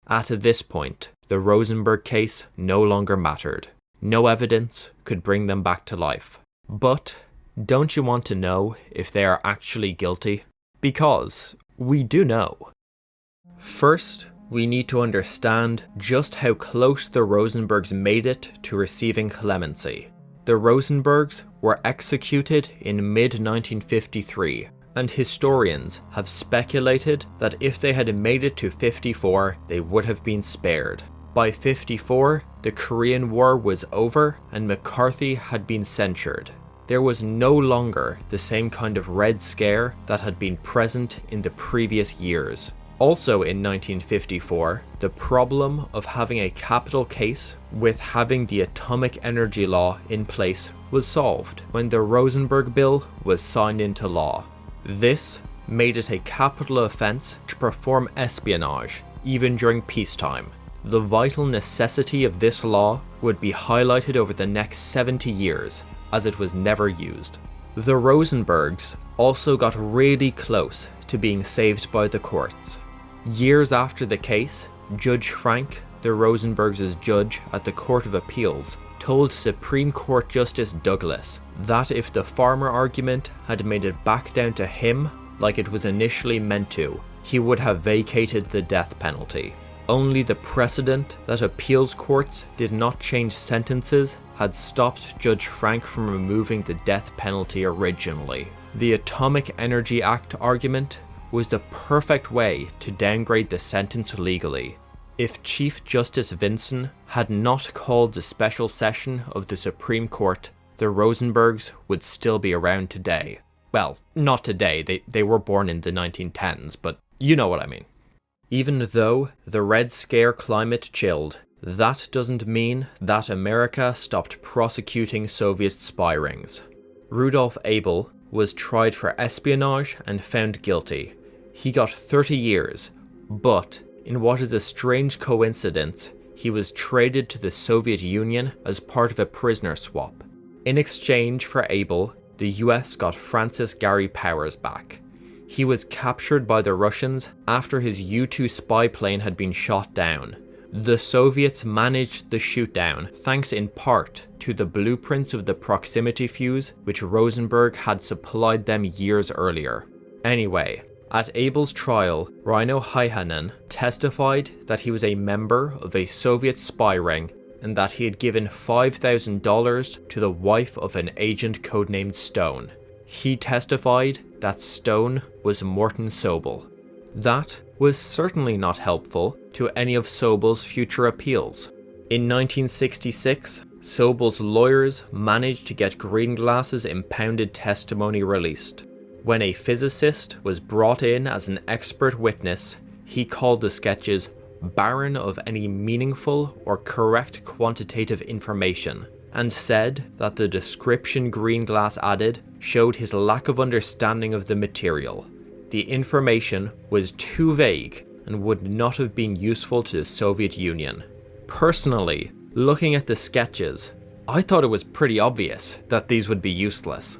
At this point, the Rosenberg case no longer mattered. No evidence could bring them back to life. But don't you want to know if they are actually guilty? Because we do know. First, we need to understand just how close the Rosenbergs made it to receiving clemency. The Rosenbergs were executed in mid-1953, and historians have speculated that if they had made it to 54, they would have been spared. By 54, the Korean War was over and McCarthy had been censured. There was no longer the same kind of Red Scare that had been present in the previous years. Also in 1954, the problem of having a capital case with having the atomic energy law in place was solved when the Rosenberg Bill was signed into law. This made it a capital offense to perform espionage, even during peacetime. The vital necessity of this law would be highlighted over the next 70 years, as it was never used. The Rosenbergs also got really close to being saved by the courts. Years after the case, Judge Frank, the Rosenbergs' judge at the Court of Appeals, told Supreme Court Justice Douglas that if the farmer argument had made it back down to him like it was initially meant to, he would have vacated the death penalty. Only the precedent that appeals courts did not change sentences had stopped Judge Frank from removing the death penalty originally. The Atomic Energy Act argument was the perfect way to downgrade the sentence legally. If Chief Justice Vinson had not called the special session of the Supreme Court, the Rosenbergs would still be around today. Well, not today, they were born in the 1910s, but you know what I mean. Even though the Red Scare climate chilled, that doesn't mean that America stopped prosecuting Soviet spy rings. Rudolf Abel was tried for espionage and found guilty. He got 30 years, but in what is a strange coincidence, he was traded to the Soviet Union as part of a prisoner swap. In exchange for Abel, the US got Francis Gary Powers back. He was captured by the Russians after his U-2 spy plane had been shot down. The Soviets managed the shootdown thanks in part to the blueprints of the proximity fuse which Rosenberg had supplied them years earlier. Anyway, at Abel's trial, Reino Heihanen testified that he was a member of a Soviet spy ring and that he had given $5,000 to the wife of an agent codenamed Stone. He testified that Stone was Morton Sobel. That was certainly not helpful to any of Sobel's future appeals. In 1966, Sobel's lawyers managed to get Greenglass's impounded testimony released. When a physicist was brought in as an expert witness, he called the sketches barren of any meaningful or correct quantitative information, and said that the description Greenglass added showed his lack of understanding of the material. The information was too vague and would not have been useful to the Soviet Union. Personally, looking at the sketches, I thought it was pretty obvious that these would be useless.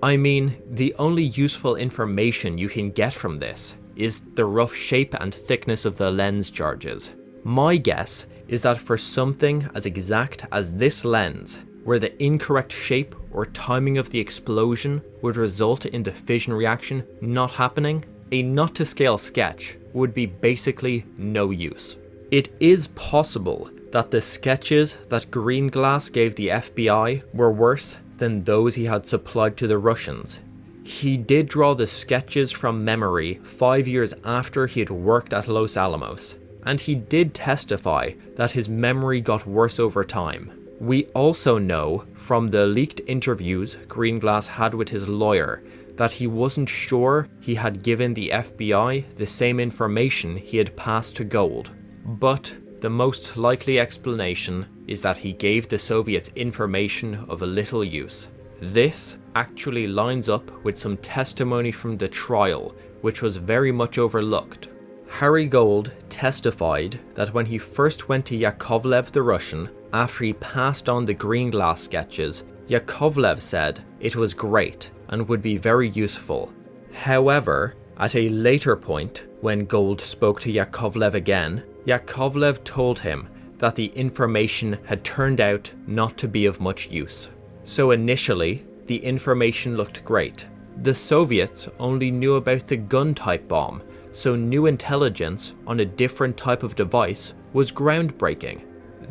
I mean, the only useful information you can get from this is the rough shape and thickness of the lens charges. My guess is that for something as exact as this lens, where the incorrect shape or timing of the explosion would result in the fission reaction not happening, a not-to-scale sketch would be basically no use. It is possible that the sketches that Greenglass gave the FBI were worse than those he had supplied to the Russians. He did draw the sketches from memory 5 years after he had worked at Los Alamos, and he did testify that his memory got worse over time. We also know from the leaked interviews Greenglass had with his lawyer that he wasn't sure he had given the FBI the same information he had passed to Gold. But the most likely explanation is that he gave the Soviets information of little use. This actually lines up with some testimony from the trial, which was very much overlooked. Harry Gold testified that when he first went to Yakovlev the Russian, after he passed on the Greenglass sketches, Yakovlev said it was great and would be very useful. However, at a later point, when Gold spoke to Yakovlev again, Yakovlev told him that the information had turned out not to be of much use. So initially, the information looked great. The Soviets only knew about the gun-type bomb, so new intelligence on a different type of device was groundbreaking.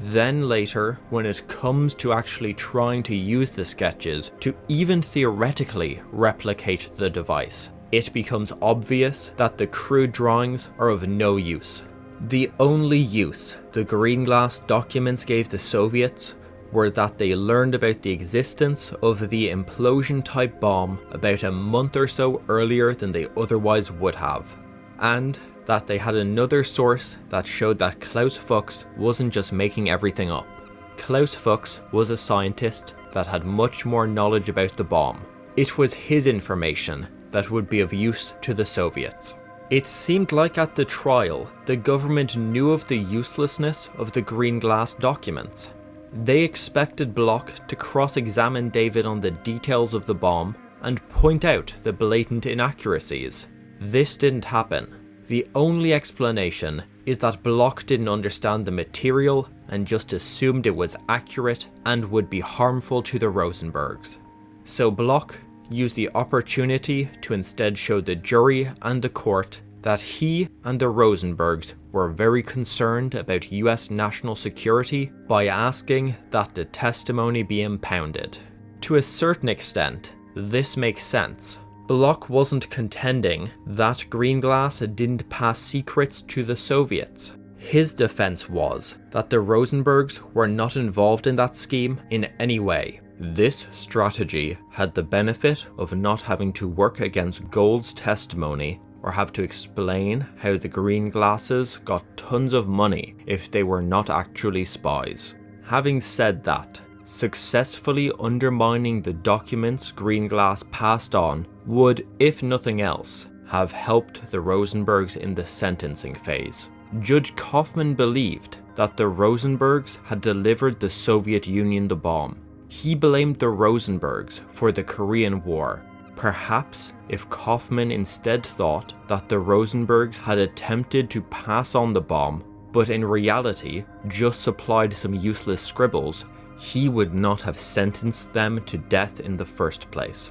Then later, when it comes to actually trying to use the sketches to even theoretically replicate the device, it becomes obvious that the crude drawings are of no use. The only use the green glass documents gave the Soviets were that they learned about the existence of the implosion-type bomb about a month or so earlier than they otherwise would have, and that they had another source that showed that Klaus Fuchs wasn't just making everything up. Klaus Fuchs was a scientist that had much more knowledge about the bomb. It was his information that would be of use to the Soviets. It seemed like at the trial, the government knew of the uselessness of the green glass documents. They expected Bloch to cross-examine David on the details of the bomb and point out the blatant inaccuracies. This didn't happen. The only explanation is that Bloch didn't understand the material and just assumed it was accurate and would be harmful to the Rosenbergs. So Bloch used the opportunity to instead show the jury and the court that he and the Rosenbergs were very concerned about US national security by asking that the testimony be impounded. To a certain extent, this makes sense. Bloch wasn't contending that green glass didn't pass secrets to the Soviets. His defense was that the Rosenbergs were not involved in that scheme in any way. This strategy had the benefit of not having to work against Gold's testimony or have to explain how the green glasses got tons of money if they were not actually spies. Having said that, successfully undermining the documents green glass passed on would, if nothing else, have helped the Rosenbergs in the sentencing phase. Judge Kaufman believed that the Rosenbergs had delivered the Soviet Union the bomb. He blamed the Rosenbergs for the Korean War. Perhaps if Kaufman instead thought that the Rosenbergs had attempted to pass on the bomb, but in reality just supplied some useless scribbles, he would not have sentenced them to death in the first place.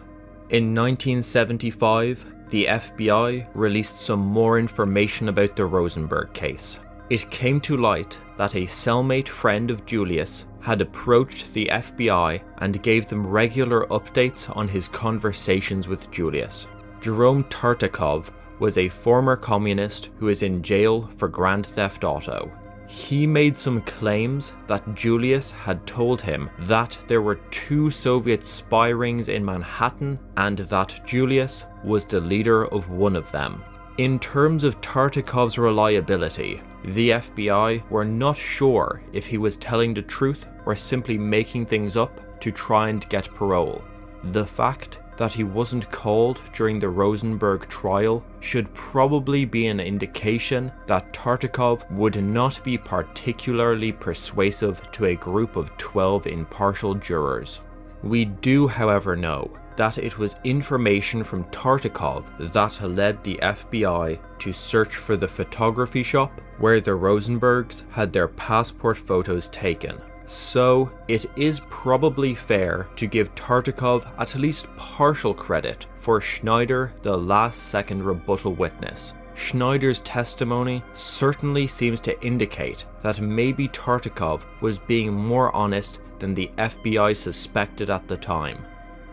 In 1975, the FBI released some more information about the Rosenberg case. It came to light that a cellmate friend of Julius had approached the FBI and gave them regular updates on his conversations with Julius. Jerome Tartykov was a former communist who is in jail for Grand Theft Auto. He made some claims that Julius had told him that there were 2 Soviet spy rings in Manhattan and that Julius was the leader of one of them. In terms of Tartykov's reliability, the FBI were not sure if he was telling the truth or simply making things up to try and get parole. The fact that he wasn't called during the Rosenberg trial should probably be an indication that Tartykov would not be particularly persuasive to a group of 12 impartial jurors. We do, however, know that it was information from Tartykov that led the FBI to search for the photography shop where the Rosenbergs had their passport photos taken. So, it is probably fair to give Tartykov at least partial credit for Schneider, the last-second rebuttal witness. Schneider's testimony certainly seems to indicate that maybe Tartykov was being more honest than the FBI suspected at the time.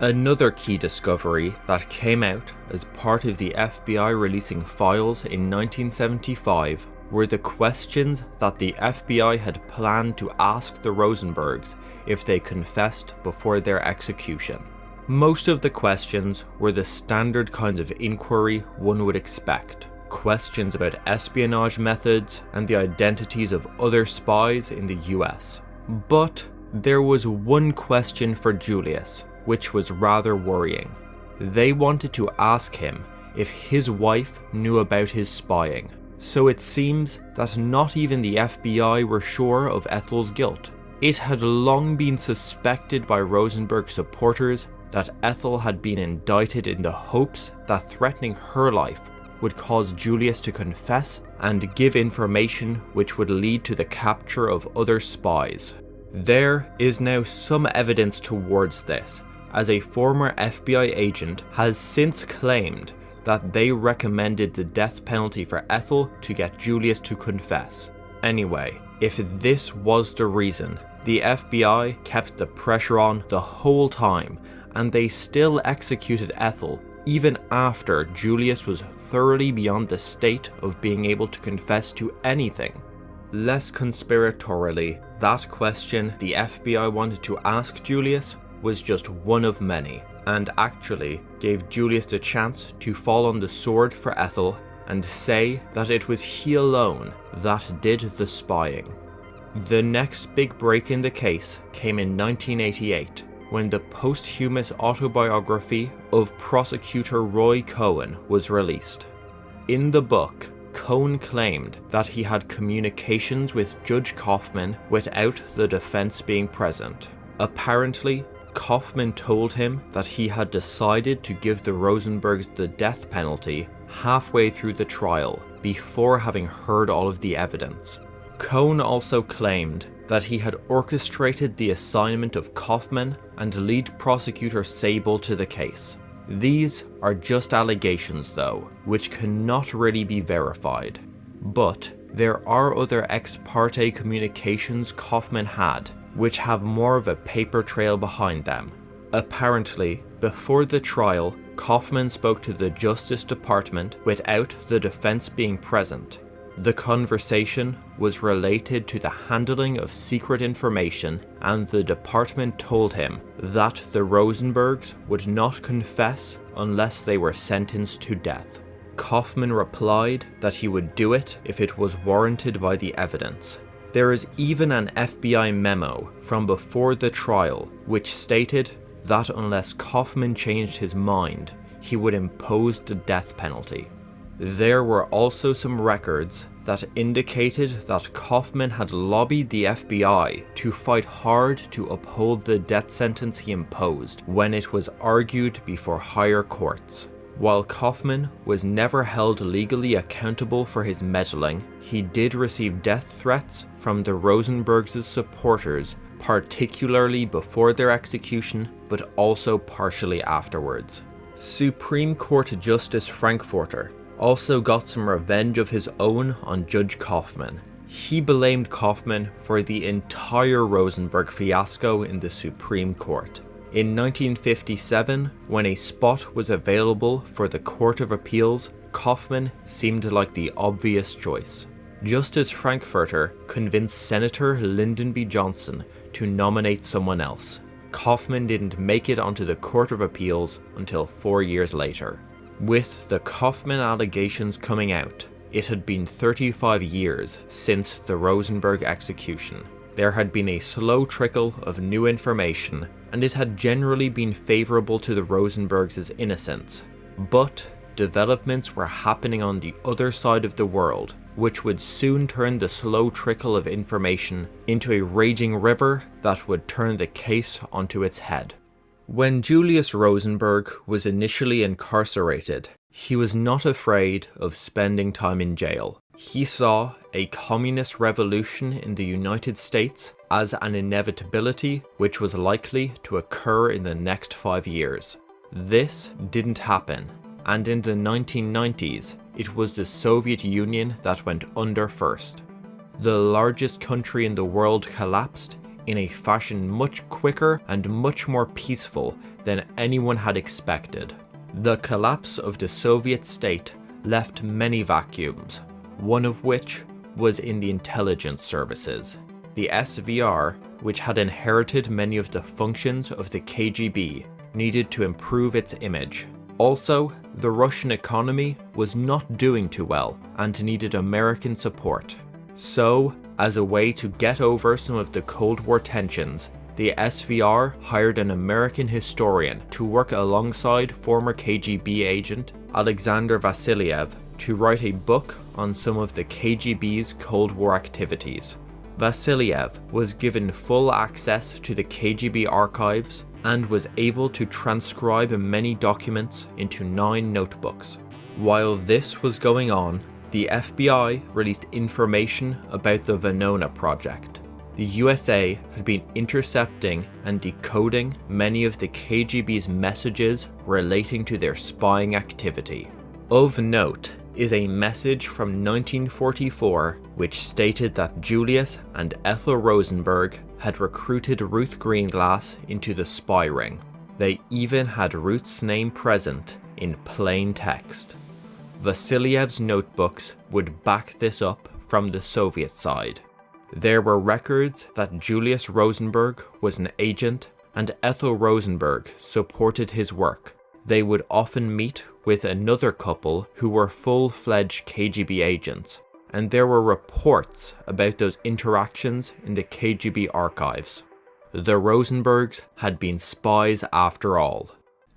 Another key discovery that came out as part of the FBI releasing files in 1975 were the questions that the FBI had planned to ask the Rosenbergs if they confessed before their execution. Most of the questions were the standard kinds of inquiry one would expect. Questions about espionage methods and the identities of other spies in the US. But there was one question for Julius, which was rather worrying. They wanted to ask him if his wife knew about his spying. So it seems that not even the FBI were sure of Ethel's guilt. It had long been suspected by Rosenberg supporters that Ethel had been indicted in the hopes that threatening her life would cause Julius to confess and give information which would lead to the capture of other spies. There is now some evidence towards this, as a former FBI agent has since claimed that they recommended the death penalty for Ethel to get Julius to confess. Anyway, if this was the reason, the FBI kept the pressure on the whole time, and they still executed Ethel even after Julius was thoroughly beyond the state of being able to confess to anything. Less conspiratorially, that question the FBI wanted to ask Julius was just one of many, and actually gave Julius the chance to fall on the sword for Ethel and say that it was he alone that did the spying. The next big break in the case came in 1988, when the posthumous autobiography of prosecutor Roy Cohn was released. In the book, Cohn claimed that he had communications with Judge Kaufman without the defense being present. Apparently, Kaufman told him that he had decided to give the Rosenbergs the death penalty halfway through the trial, before having heard all of the evidence. Cohn also claimed that he had orchestrated the assignment of Kaufman and lead prosecutor Sable to the case. These are just allegations though, which cannot really be verified. But there are other ex parte communications Kaufman had, which have more of a paper trail behind them. Apparently, before the trial, Kaufman spoke to the Justice Department without the defense being present. The conversation was related to the handling of secret information, and the department told him that the Rosenbergs would not confess unless they were sentenced to death. Kaufman replied that he would do it if it was warranted by the evidence. There is even an FBI memo from before the trial which stated that unless Kaufman changed his mind, he would impose the death penalty. There were also some records that indicated that Kaufman had lobbied the FBI to fight hard to uphold the death sentence he imposed when it was argued before higher courts. While Kaufman was never held legally accountable for his meddling, he did receive death threats from the Rosenbergs' supporters, particularly before their execution, but also partially afterwards. Supreme Court Justice Frankfurter also got some revenge of his own on Judge Kaufman. He blamed Kaufman for the entire Rosenberg fiasco in the Supreme Court. In 1957, when a spot was available for the Court of Appeals, Kaufman seemed like the obvious choice. Justice Frankfurter convinced Senator Lyndon B. Johnson to nominate someone else. Kaufman didn't make it onto the Court of Appeals until 4 years later. With the Kaufman allegations coming out, it had been 35 years since the Rosenberg execution. There had been a slow trickle of new information, and it had generally been favourable to the Rosenbergs' innocence. But developments were happening on the other side of the world, which would soon turn the slow trickle of information into a raging river that would turn the case onto its head. When Julius Rosenberg was initially incarcerated, he was not afraid of spending time in jail. He saw a communist revolution in the United States as an inevitability which was likely to occur in the next 5 years. This didn't happen, and in the 1990s, it was the Soviet Union that went under first. The largest country in the world collapsed in a fashion much quicker and much more peaceful than anyone had expected. The collapse of the Soviet state left many vacuums, one of which was in the intelligence services. The SVR, which had inherited many of the functions of the KGB, needed to improve its image. Also, the Russian economy was not doing too well and needed American support. So, as a way to get over some of the Cold War tensions, the SVR hired an American historian to work alongside former KGB agent Alexander Vassiliev to write a book on some of the KGB's Cold War activities. Vassiliev was given full access to the KGB archives and was able to transcribe many documents into 9 notebooks. While this was going on, The FBI released information about the Venona project. The USA had been intercepting and decoding many of the KGB's messages relating to their spying activity. Of note is a message from 1944 which stated that Julius and Ethel Rosenberg had recruited Ruth Greenglass into the spy ring. They even had Ruth's name present in plain text. Vasiliev's notebooks would back this up from the Soviet side. There were records that Julius Rosenberg was an agent and Ethel Rosenberg supported his work. They would often meet with another couple who were full-fledged KGB agents, and there were reports about those interactions in the KGB archives. The Rosenbergs had been spies after all.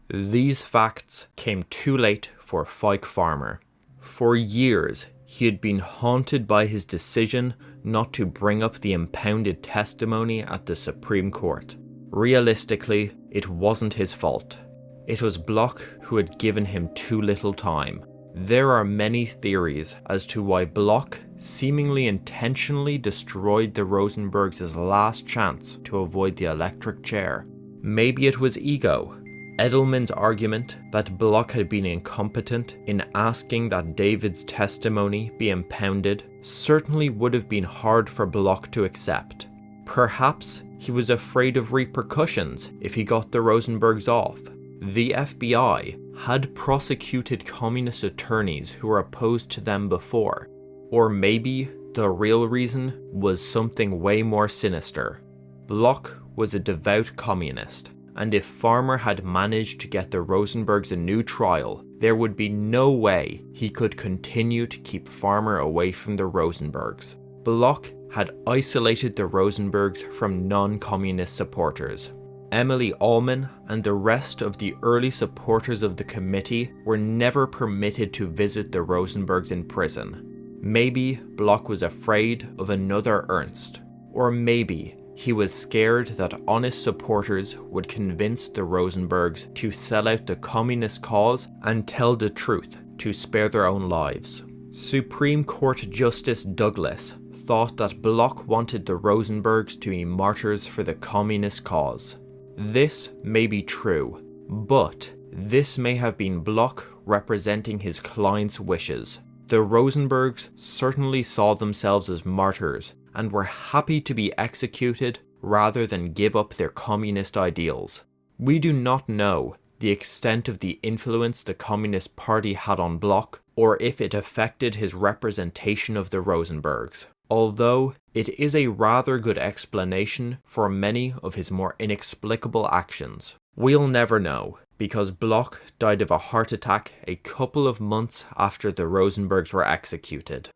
These facts came too late for Fyke Farmer. For years, he had been haunted by his decision not to bring up the impounded testimony at the Supreme Court. Realistically, it wasn't his fault. It was Bloch who had given him too little time. There are many theories as to why Bloch seemingly intentionally destroyed the Rosenbergs' last chance to avoid the electric chair. Maybe it was ego. Edelman's argument that Bloch had been incompetent in asking that David's testimony be impounded certainly would have been hard for Bloch to accept. Perhaps he was afraid of repercussions if he got the Rosenbergs off. The FBI had prosecuted communist attorneys who were opposed to them before. Or maybe the real reason was something way more sinister. Bloch was a devout communist, and if Farmer had managed to get the Rosenbergs a new trial, there would be no way he could continue to keep Farmer away from the Rosenbergs. Bloch had isolated the Rosenbergs from non-communist supporters. Emily Allman and the rest of the early supporters of the committee were never permitted to visit the Rosenbergs in prison. Maybe Bloch was afraid of another Ernst, or maybe he was scared that honest supporters would convince the Rosenbergs to sell out the communist cause and tell the truth to spare their own lives. Supreme Court Justice Douglas thought that Bloch wanted the Rosenbergs to be martyrs for the communist cause. This may be true, but this may have been Bloch representing his client's wishes. The Rosenbergs certainly saw themselves as martyrs and were happy to be executed rather than give up their communist ideals. We do not know the extent of the influence the Communist Party had on Bloch, or if it affected his representation of the Rosenbergs, although it is a rather good explanation for many of his more inexplicable actions. We'll never know, because Bloch died of a heart attack a couple of months after the Rosenbergs were executed.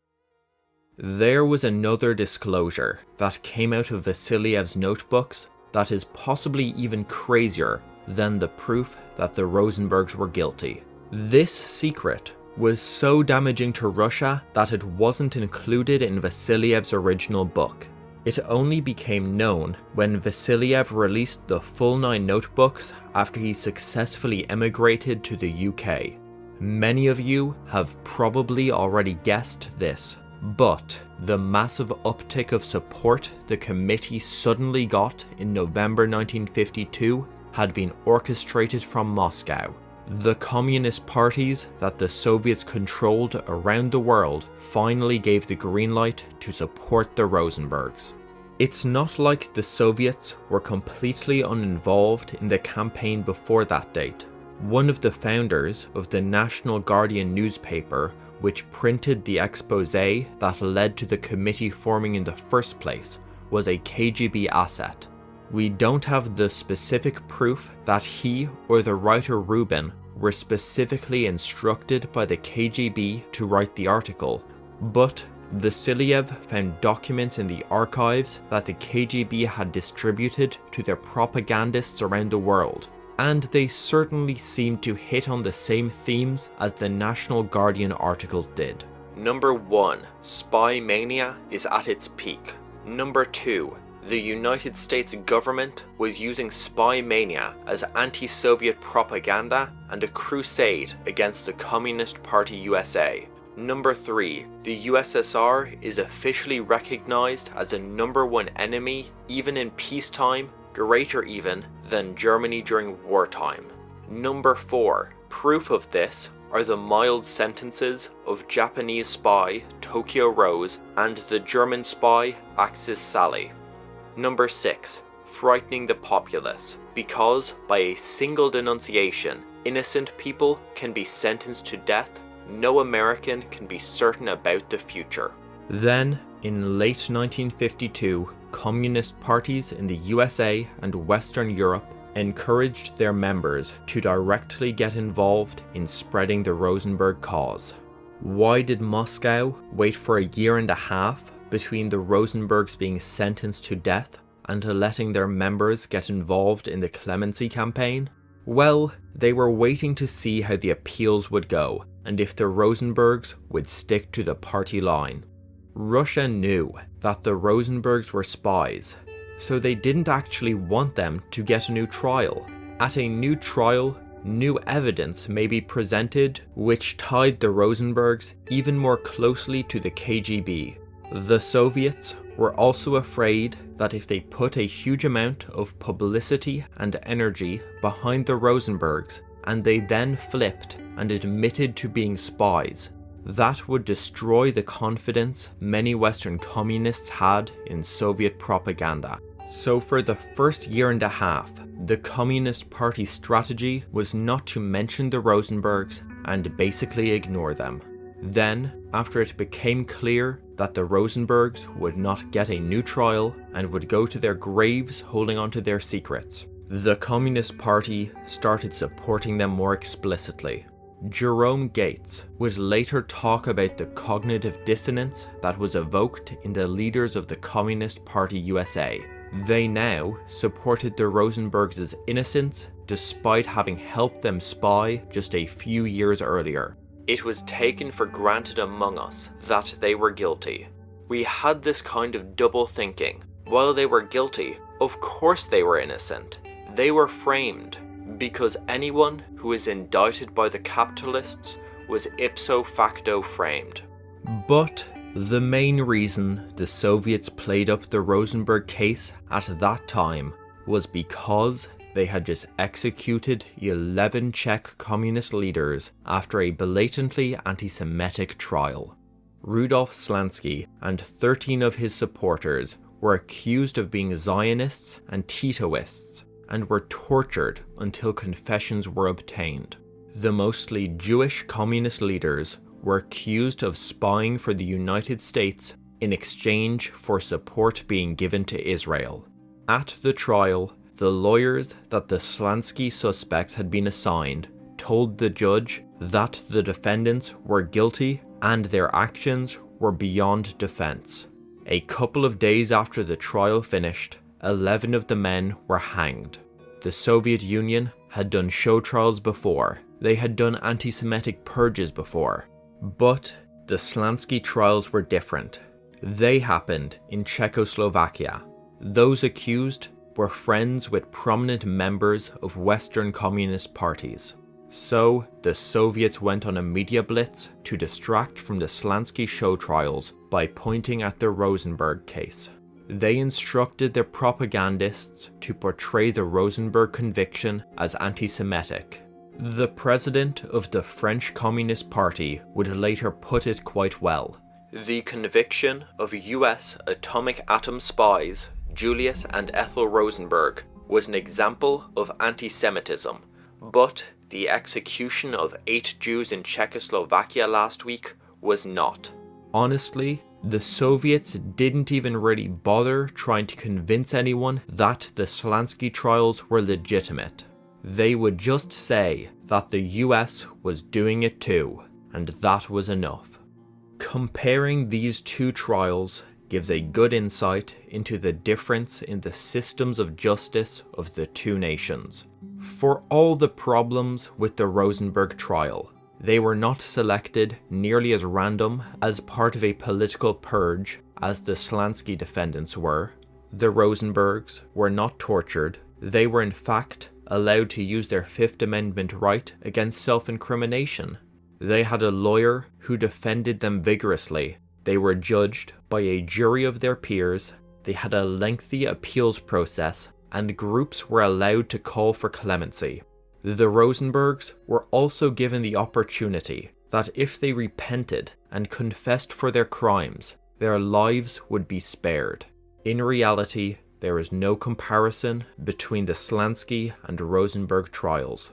There was another disclosure that came out of Vasiliev's notebooks that is possibly even crazier than the proof that the Rosenbergs were guilty. This secret was so damaging to Russia that it wasn't included in Vasiliev's original book. It only became known when Vasiliev released the full 9 notebooks after he successfully emigrated to the UK. Many of you have probably already guessed this, but the massive uptick of support the committee suddenly got in November 1952 had been orchestrated from Moscow. The communist parties that the Soviets controlled around the world finally gave the green light to support the Rosenbergs. It's not like the Soviets were completely uninvolved in the campaign before that date. One of the founders of the National Guardian newspaper, which printed the exposé that led to the committee forming in the first place, was a KGB asset. We don't have the specific proof that he or the writer Rubin were specifically instructed by the KGB to write the article, but Vasiliev found documents in the archives that the KGB had distributed to their propagandists around the world, and they certainly seemed to hit on the same themes as the National Guardian articles did. Number 1. Spy mania is at its peak. Number 2. The United States government was using spy mania as anti-Soviet propaganda and a crusade against the Communist Party USA. Number 3. The USSR is officially recognized as the #1 enemy, even in peacetime, greater even than Germany during wartime. Number 4. Proof of this are the mild sentences of Japanese spy Tokyo Rose and the German spy Axis Sally. Number 6. Frightening the populace, because by a single denunciation, innocent people can be sentenced to death. No American can be certain about the future. Then, in late 1952, communist parties in the USA and Western Europe encouraged their members to directly get involved in spreading the Rosenberg cause. Why did Moscow wait for a year and a half between the Rosenbergs being sentenced to death and letting their members get involved in the clemency campaign? Well, they were waiting to see how the appeals would go and if the Rosenbergs would stick to the party line. Russia knew that the Rosenbergs were spies, so they didn't actually want them to get a new trial. At a new trial, new evidence may be presented which tied the Rosenbergs even more closely to the KGB. The Soviets were also afraid that if they put a huge amount of publicity and energy behind the Rosenbergs and they then flipped and admitted to being spies, that would destroy the confidence many Western communists had in Soviet propaganda. So for the first year and a half, the Communist Party's strategy was not to mention the Rosenbergs and basically ignore them. Then, after it became clear that the Rosenbergs would not get a new trial and would go to their graves holding onto their secrets, the Communist Party started supporting them more explicitly. Jerome Gates would later talk about the cognitive dissonance that was evoked in the leaders of the Communist Party USA. They now supported the Rosenbergs' innocence despite having helped them spy just a few years earlier. It was taken for granted among us that they were guilty. We had this kind of double thinking. While they were guilty, of course they were innocent. They were framed, because anyone who is indicted by the capitalists was ipso facto framed. But the main reason the Soviets played up the Rosenberg case at that time was because they had just executed 11 Czech communist leaders after a blatantly anti-Semitic trial. Rudolf Slansky and 13 of his supporters were accused of being Zionists and Titoists and were tortured until confessions were obtained. The mostly Jewish communist leaders were accused of spying for the United States in exchange for support being given to Israel. At the trial, the lawyers that the Slansky suspects had been assigned told the judge that the defendants were guilty and their actions were beyond defense. A couple of days after the trial finished, 11 of the men were hanged. The Soviet Union had done show trials before. They had done anti-Semitic purges before. But the Slansky trials were different. They happened in Czechoslovakia. Those accused were friends with prominent members of Western communist parties. So, the Soviets went on a media blitz to distract from the Slansky show trials by pointing at the Rosenberg case. They instructed their propagandists to portray the Rosenberg conviction as anti-Semitic. The president of the French Communist Party would later put it quite well. The conviction of US atomic atom spies Julius and Ethel Rosenberg was an example of anti-Semitism, but the execution of 8 Jews in Czechoslovakia last week was not. Honestly, the Soviets didn't even really bother trying to convince anyone that the Slansky trials were legitimate. They would just say that the US was doing it too, and that was enough. Comparing these two trials gives a good insight into the difference in the systems of justice of the two nations. For all the problems with the Rosenberg trial, they were not selected nearly as random as part of a political purge as the Slansky defendants were. The Rosenbergs were not tortured. They were in fact allowed to use their Fifth Amendment right against self-incrimination. They had a lawyer who defended them vigorously. They were judged by a jury of their peers. They had a lengthy appeals process, and groups were allowed to call for clemency. The Rosenbergs were also given the opportunity that if they repented and confessed for their crimes, their lives would be spared. In reality, there is no comparison between the Slansky and Rosenberg trials.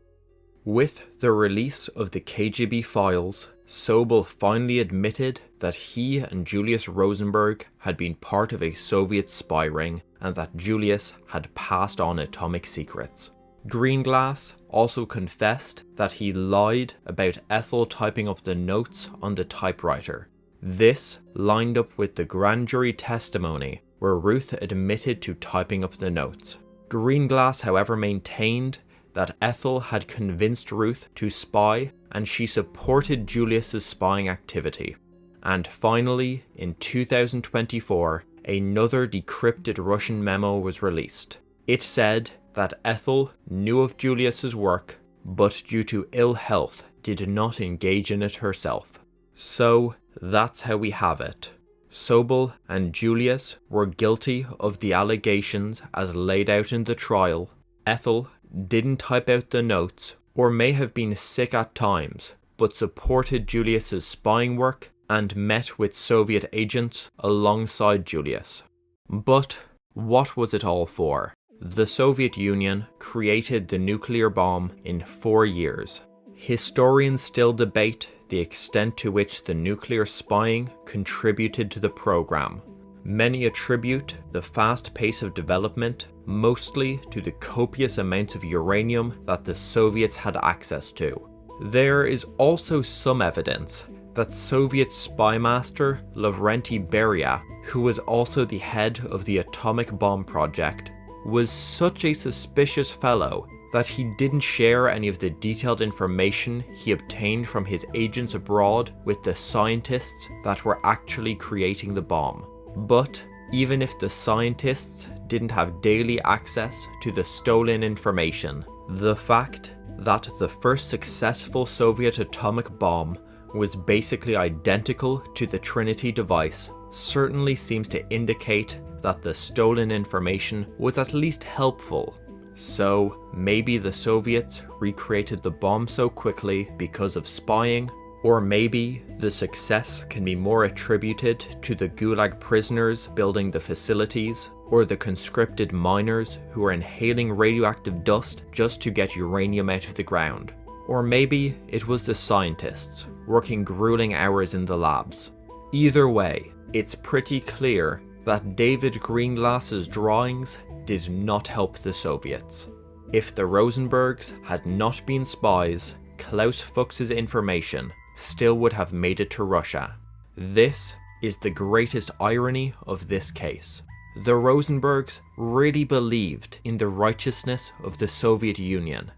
With the release of the KGB files, Sobel finally admitted that he and Julius Rosenberg had been part of a Soviet spy ring and that Julius had passed on atomic secrets. Greenglass also confessed that he lied about Ethel typing up the notes on the typewriter. This lined up with the grand jury testimony where Ruth admitted to typing up the notes. Greenglass, however, maintained that Ethel had convinced Ruth to spy and she supported Julius's spying activity. And finally, in 2024, another decrypted Russian memo was released. It said that Ethel knew of Julius's work, but due to ill health did not engage in it herself. So that's how we have it. Sobel and Julius were guilty of the allegations as laid out in the trial. Ethel didn't type out the notes, or may have been sick at times, but supported Julius's spying work and met with Soviet agents alongside Julius. But what was it all for? The Soviet Union created the nuclear bomb in 4 years. Historians still debate the extent to which the nuclear spying contributed to the program. Many attribute the fast pace of development mostly to the copious amounts of uranium that the Soviets had access to. There is also some evidence that Soviet spy master Lavrenti Beria, who was also the head of the atomic bomb project, was such a suspicious fellow that he didn't share any of the detailed information he obtained from his agents abroad with the scientists that were actually creating the bomb. But even if the scientists didn't have daily access to the stolen information, the fact that the first successful Soviet atomic bomb was basically identical to the Trinity device certainly seems to indicate that the stolen information was at least helpful. So maybe the Soviets recreated the bomb so quickly because of spying, or maybe the success can be more attributed to the Gulag prisoners building the facilities, or the conscripted miners who were inhaling radioactive dust just to get uranium out of the ground. Or maybe it was the scientists working grueling hours in the labs. Either way, it's pretty clear that David Greenglass's drawings did not help the Soviets. If the Rosenbergs had not been spies, Klaus Fuchs's information still would have made it to Russia. This is the greatest irony of this case. The Rosenbergs really believed in the righteousness of the Soviet Union.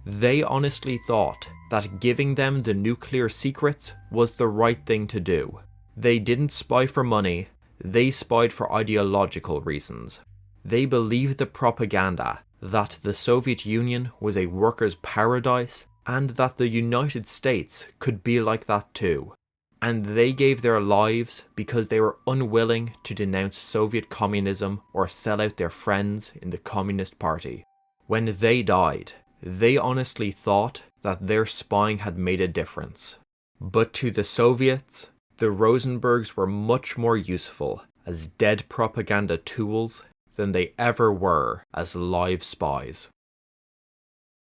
They honestly thought that giving them the nuclear secrets was the right thing to do. They didn't spy for money, they spied for ideological reasons. They believed the propaganda that the Soviet Union was a workers' paradise and that the United States could be like that too. And they gave their lives because they were unwilling to denounce Soviet communism or sell out their friends in the Communist Party. When they died, they honestly thought that their spying had made a difference. But to the Soviets, the Rosenbergs were much more useful as dead propaganda tools than they ever were as live spies.